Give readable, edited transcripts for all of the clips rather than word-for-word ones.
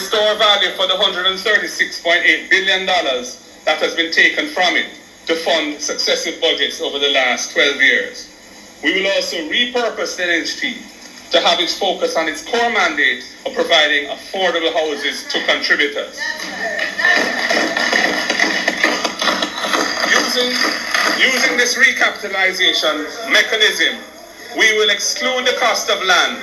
restore value for the $136.8 billion that has been taken from it to fund successive budgets over the last 12 years. We will also repurpose the NHT to have its focus on its core mandate of providing affordable houses to contributors. Using this recapitalization mechanism, we will exclude the cost of land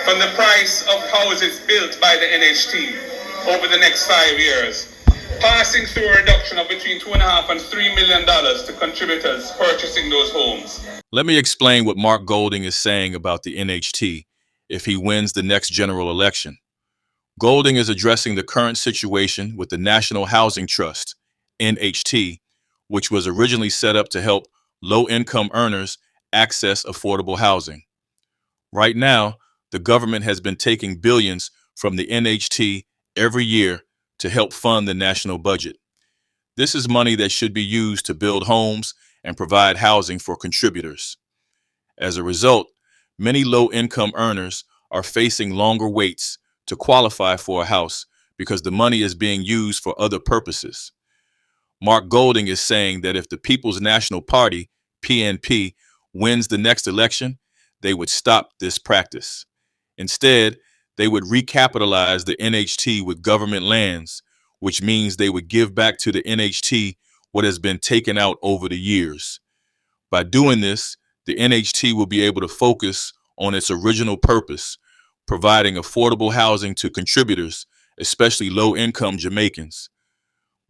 from the price of houses built by the NHT over the next 5 years, passing through a reduction of between $2.5 and $3 million to contributors purchasing those homes. Let me explain what Mark Golding is saying about the NHT if he wins the next general election. Golding is addressing the current situation with the National Housing Trust, NHT, which was originally set up to help low-income earners access affordable housing. Right now, the government has been taking billions from the NHT every year to help fund the national budget. This is money that should be used to build homes and provide housing for contributors. As a result, many low-income earners are facing longer waits to qualify for a house because the money is being used for other purposes. Mark Golding is saying that if the People's National Party, PNP, wins the next election, they would stop this practice. Instead, they would recapitalize the NHT with government lands, which means they would give back to the NHT what has been taken out over the years. By doing this, the NHT will be able to focus on its original purpose, providing affordable housing to contributors, especially low-income Jamaicans.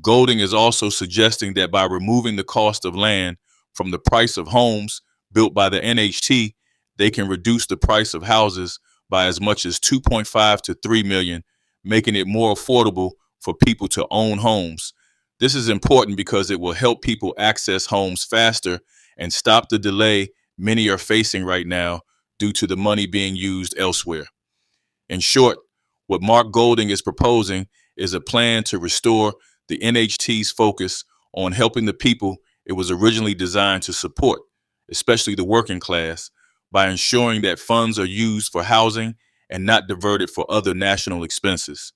Golding is also suggesting that by removing the cost of land from the price of homes built by the NHT, they can reduce the price of houses by as much as $2.5 to $3 million, making it more affordable for people to own homes. This is important because it will help people access homes faster and stop the delay many are facing right now due to the money being used elsewhere. In short, what Mark Golding is proposing is a plan to restore the NHT's focus on helping the people it was originally designed to support, especially the working class, by ensuring that funds are used for housing and not diverted for other national expenses.